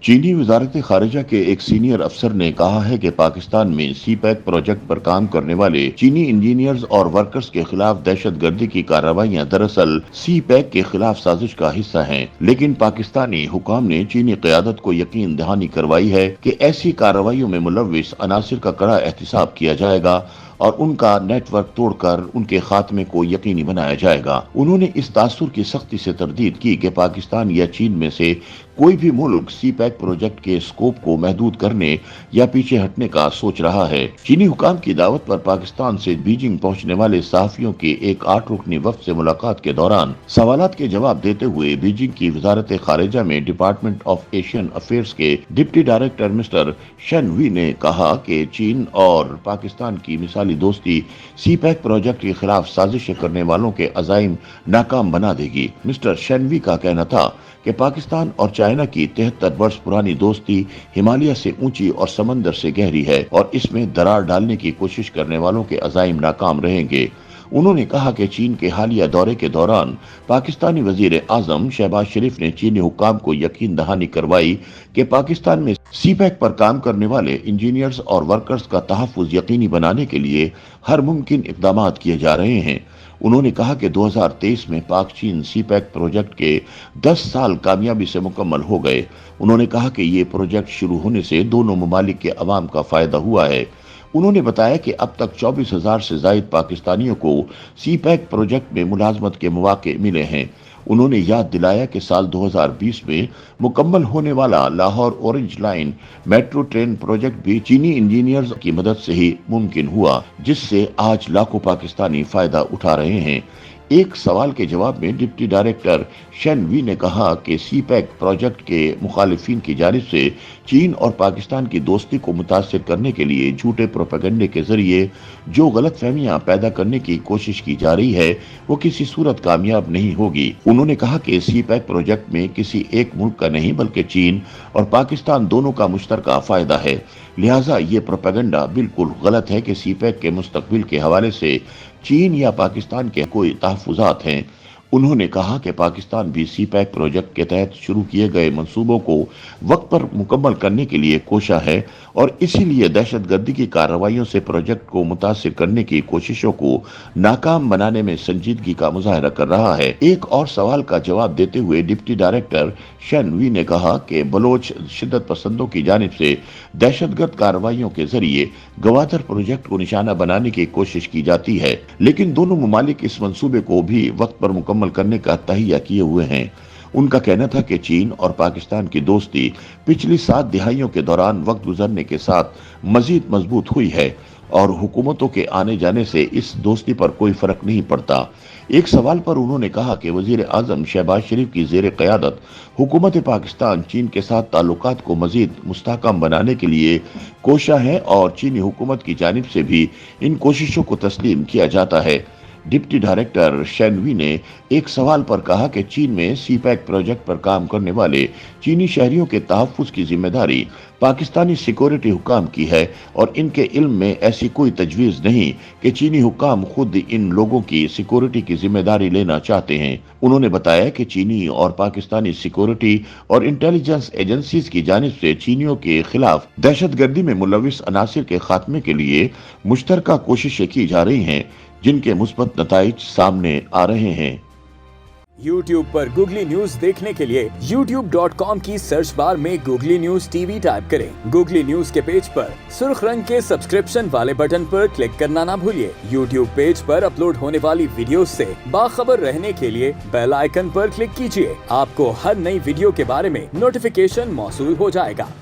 चीनी वजारत खारिजा के एक सीनियर अफसर ने कहा है कि पाकिस्तान में सी पैक प्रोजेक्ट पर काम करने वाले चीनी इंजीनियर्स और वर्कर्स के खिलाफ दहशतगर्दी की कार्रवाइयां दरअसल सी पैक के खिलाफ साजिश का हिस्सा हैं। लेकिन पाकिस्तानी हुकाम ने चीनी क़यादत को यकीन दहानी करवाई है कि ऐसी कार्रवाइयों में मुलव्विस अनासिर का कड़ा एहतिसाब किया जाएगा और उनका नेटवर्क तोड़कर उनके खात्मे को यकीनी बनाया जाएगा। उन्होंने इस तासुर की सख्ती से तरदीद की कि पाकिस्तान या चीन में से कोई भी मुल्क सी पैक प्रोजेक्ट के स्कोप को महदूद करने या पीछे हटने का सोच रहा है। चीनी हुकाम की दावत पर पाकिस्तान से बीजिंग पहुंचने वाले सहाफियों के एक 8 रुकनी वफ्द से मुलाकात के दौरान सवालात के जवाब देते हुए बीजिंग की वजारत खारिजा में डिपार्टमेंट ऑफ एशियन अफेयर्स के deputy director mister Shen Wei ने कहा कि चीन और पाकिस्तान की मिसाली दोस्ती सी पैक प्रोजेक्ट के खिलाफ साजिशें करने वालों के अज़ाइम नाकाम बना देगी। मिस्टर शेनवी का कहना था कि पाकिस्तान और चाइना की 73 वर्ष पुरानी दोस्ती हिमालय से ऊंची और समंदर से गहरी है और इसमें दरार डालने की कोशिश करने वालों के अज़ाइम नाकाम रहेंगे। उन्होंने कहा कि चीन के हालिया दौरे के दौरान पाकिस्तानी वजीर आजम शहबाज शरीफ ने चीनी हुक्काम को यकीन दहानी करवाई कि पाकिस्तान में सी पैक पर काम करने वाले इंजीनियर्स और वर्कर्स का तहफ़्फ़ुज़ यकीनी बनाने के लिए हर मुमकिन इक़दामात किए जा रहे हैं। उन्होंने कहा कि 2023 में पाक चीन सी पैक प्रोजेक्ट के 10 साल कामयाबी से मुकम्मल हो गए। उन्होंने कहा कि ये प्रोजेक्ट शुरू होने से दोनों ममालिक के अवाम का फायदा हुआ है। उन्होंने बताया कि अब तक 24,000 से जायद पाकिस्तानियों को सी पैक प्रोजेक्ट में मुलाजमत के मौके मिले हैं। उन्होंने याद दिलाया कि साल 2020 में मुकम्मल होने वाला Lahore orange line metro train project भी चीनी इंजीनियर्स की मदद से ही मुमकिन हुआ, जिससे आज लाखों पाकिस्तानी फायदा उठा रहे हैं। एक सवाल के जवाब में डिप्टी डायरेक्टर शेन वी ने कहा कि सी पैक प्रोजेक्ट के मुखालिफिन की जानिब से चीन और पाकिस्तान की दोस्ती को मुतासिर करने के लिए झूठे प्रोपेगेंडे के जरिए जो गलत फहमियां पैदा करने की कोशिश की जा रही है वो किसी सूरत कामयाब नहीं होगी। उन्होंने कहा कि सी पैक प्रोजेक्ट में किसी एक मुल्क का नहीं बल्कि चीन और पाकिस्तान दोनों का मुश्तरका फायदा है, लिहाजा ये प्रोपेगेंडा बिल्कुल गलत है कि सी पैक के मुस्तकबिल के हवाले से चीन या पाकिस्तान के कोई तहफ़्फ़ुज़ात हैं। उन्होंने कहा कि पाकिस्तान भी सी पैक प्रोजेक्ट के तहत शुरू किए गए मंसूबों को वक्त पर मुकम्मल करने के लिए कोशा है और इसीलिए दहशतगर्दी की कार्रवाइयों से प्रोजेक्ट को मुतासिर करने की कोशिशों को नाकाम बनाने में संजीदगी का मुजाहरा कर रहा है। एक और सवाल का जवाब देते हुए डिप्टी डायरेक्टर शेन वी ने कहा कि बलोच शिद्दत पसंदों की जानिब से दहशतगर्द कार्रवाइयों के जरिए गवादर प्रोजेक्ट को निशाना बनाने की कोशिश की जाती है, लेकिन दोनों ममालिक इस मंसूबे को भी वक्त पर मुकम्मल करने का तहिया किए हुए हैं। उनका कहना था कि चीन और पाकिस्तान की दोस्ती पिछली 7 दिहाइयों के दौरान वक्त गुजरने के साथ मजीद मजबूत हुई है और हुकूमतों के आने जाने से इस दोस्ती पर कोई फर्क नहीं पड़ता। एक सवाल पर उन्होंने कहा कि वजीर आजम शहबाज शरीफ की ज़ेर क़यादत हुकूमत पाकिस्तान चीन के साथ ताल्लुकात को मजीद मुस्तहकम बनाने के लिए कोशा है और चीनी हुकूमत की जानिब से भी इन कोशिशों को तस्लीम किया जाता है। डिप्टी डायरेक्टर शेनवी ने एक सवाल पर कहा कि चीन में सी पैक प्रोजेक्ट पर काम करने वाले चीनी शहरियों के तहफ़्फ़ुज़ की जिम्मेदारी पाकिस्तानी सिक्योरिटी हुकाम की है और इनके इल्म में ऐसी कोई तजवीज़ नहीं कि चीनी हुकाम खुद इन लोगों की सिक्योरिटी की जिम्मेदारी लेना चाहते हैं। उन्होंने बताया कि चीनी और पाकिस्तानी सिक्योरिटी और इंटेलिजेंस एजेंसीज की जानिब से चीनियों के खिलाफ दहशतगर्दी में मुलविस अनासिर के खात्मे के लिए मुश्तरका कोशिशें की जा रही हैं, जिनके मुस्बत नताइज सामने आ रहे हैं। YouTube पर गूगली न्यूज देखने के लिए youtube.com की सर्च बार में गूगली न्यूज टीवी टाइप करें। गूगली न्यूज के पेज पर सुर्ख रंग के सब्सक्रिप्शन वाले बटन पर क्लिक करना ना भूलिए। YouTube पेज पर अपलोड होने वाली वीडियो से बाखबर रहने के लिए बेल आइकन पर क्लिक कीजिए। आपको हर नई वीडियो के बारे में नोटिफिकेशन मौसूल हो जाएगा।